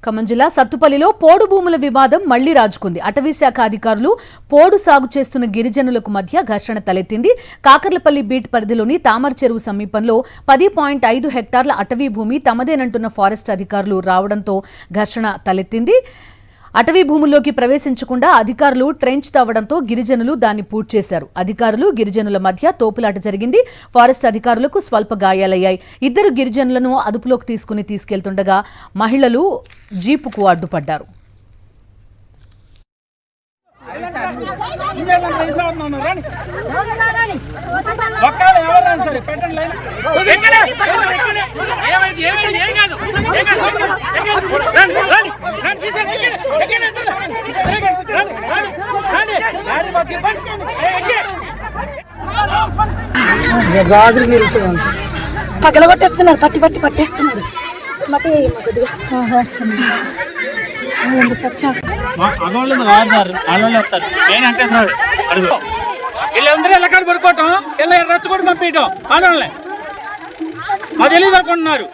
ఖమ్మం జిల్లా సత్తుపల్లిలో పోడు భూముల వివాదం మళ్లీ రాజుకుంది. అటవీశాఖ అధికారులు పోడు సాగు చేస్తున్న గిరిజనులకు మధ్య ఘర్షణ తలెత్తింది. కాకర్లపల్లి బీట్ పరిధిలోని తామర చెరువు సమీపంలో 10.5 హెక్టార్ల అటవీ భూమి తమదేనంటున్న ఫారెస్ట్ అధికారులు రావడంతో ఘర్షణ తలెత్తింది. అటవీ భూముల్లోకి ప్రవేశించకుండా అధికారులు ట్రెంచ్ తవ్వడంతో గిరిజనులు దాన్ని పూడ్చేశారు. అధికారులు గిరిజనుల మధ్య తోపులాట జరిగింది. ఫారెస్ట్ అధికారులకు స్వల్ప గాయాలయ్యాయి. ఇద్దరు గిరిజనులను అదుపులోకి తీసుకెళ్తుండగా మహిళలు జీపుకు అడ్డుపడ్డారు. పగలగొట్టేస్తున్నారు, పట్టేస్తున్నారు. మట్టి వీళ్ళందరూ ఎల్లకాడు పడుకోవటం, ఇలా రచ్చగొట్టు పంపించడం ఆడవాళ్ళని అది తెలియజేసుకుంటున్నారు.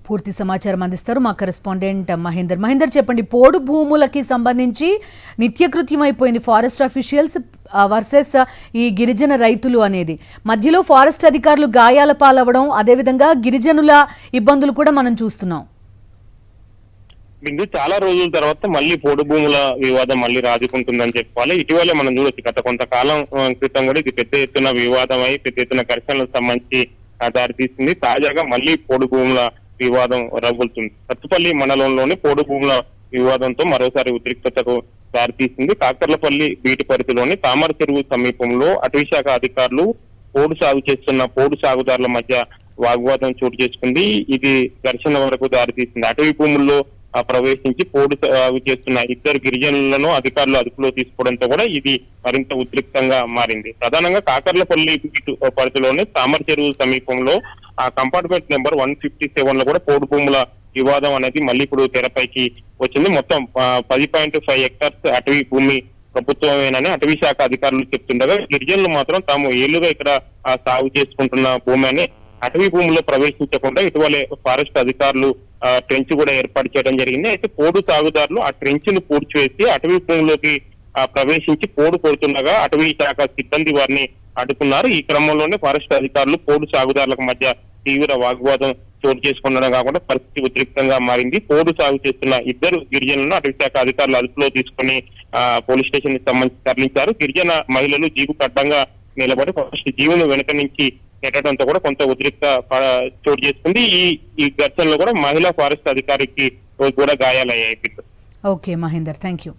పూర్తి సమాచారం అందిస్తారు మా కరెస్పాండెంట్ మహేందర్. చెప్పండి, పోడు భూములకి సంబంధించి నిత్యకృత్యం అయిపోయింది ఫారెస్ట్ అఫీషియల్స్ వర్సెస్ ఈ గిరిజన రైతులు అనేది. మధ్యలో ఫారెస్ట్ అధికారులు గాయాల పాలవడం, అదేవిధంగా గిరిజనుల ఇబ్బందులు కూడా మనం చూస్తున్నాం. బిందు చాలా రోజుల తర్వాత మళ్ళీ పోడు భూముల వివాదం మళ్ళీ రాజుకుంటుందని చెప్పుకోవాలి. ఇటీవలే మనం చూడొచ్చు, గత కొంతకాలం క్రితం కూడా ఇది పెద్ద ఎత్తున వివాదం అయి పెద్ద ఎత్తున ఘర్షణలకు సంబంధించి దారితీస్తుంది. తాజాగా మళ్ళీ పోడు భూముల వివాదం రగులుతుంది. సత్తుపల్లి మండలంలోని పోడు భూముల వివాదంతో మరోసారి ఉద్రిక్తతకు దారితీసింది. కాకర్లపల్లి బీటి పరిధిలోని తామర చెరువు సమీపంలో అటవీశాఖ అధికారులు పోడు సాగు చేస్తున్న పోడు సాగుదారుల మధ్య వాగ్వాదం చోటు చేసుకుంది. ఇది ఘర్షణ వరకు దారితీసింది. అటవీ భూముల్లో ప్రవేశించి పోడు సాగు చేస్తున్న ఇద్దరు గిరిజనులను అధికారులు అదుపులో తీసుకోవడంతో కూడా ఇది మరింత ఉద్రిక్తంగా మారింది. ప్రధానంగా కాకర్లపల్లి పరిధిలోని తామర చెరువు సమీపంలో ఆ కంపార్ట్మెంట్ నెంబర్ 157 లో కూడా పోడు భూముల వివాదం అనేది మళ్ళీ ఇప్పుడు తెరపైకి వచ్చింది. మొత్తం 10.5 హెక్టార్స్ అటవీ భూమి ప్రభుత్వమేనని అటవీ శాఖ అధికారులు చెప్తుండగా, గిరిజనులు మాత్రం తాము ఏళ్లుగా ఇక్కడ సాగు చేసుకుంటున్న భూమి అని అటవీ భూమిలో ప్రవేశించకుండా ఇటీవలే ఫారెస్ట్ అధికారులు ట్రెంచ్ కూడా ఏర్పాటు చేయడం జరిగింది. అయితే పోడు సాగుదారులు ఆ ట్రెంచ్ ను పూడ్చివేసి అటవీ భూమిలోకి ప్రవేశించి పోడు కొడుతుండగా అటవీ శాఖ సిబ్బంది వారిని అడ్డుకున్నారు. ఈ క్రమంలోనే ఫారెస్ట్ అధికారులు పోడు సాగుదారులకు మధ్య తీవ్ర వాగ్వాదం చోటు చేసుకుండడం కాకుండా పరిస్థితి ఉద్రిక్తంగా మారింది. పోడు సాగు చేస్తున్న ఇద్దరు గిరిజనులను అటవీ శాఖ అధికారులు అదుపులో తీసుకుని పోలీస్ స్టేషన్ కి సంబంధించి తరలించారు. గిరిజన మహిళలు జీపుకు అడ్డంగా నిలబడి ఫస్ట్ జీవును వెనుక నుంచి నెట్టడంతో కూడా కొంత ఉద్రిక్త చోటు చేసుకుంది. ఈ ఘర్షణలో కూడా మహిళా ఫారెస్ట్ అధికారికి కూడా గాయాలయ్యాయి. Okay Mahender, thank you.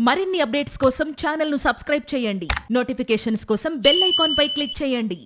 మరిన్ని అప్డేట్స్ కోసం ఛానల్ ను సబ్స్క్రైబ్ చేయండి. నోటిఫికేషన్స్ కోసం బెల్ ఐకాన్ పై క్లిక్ చేయండి.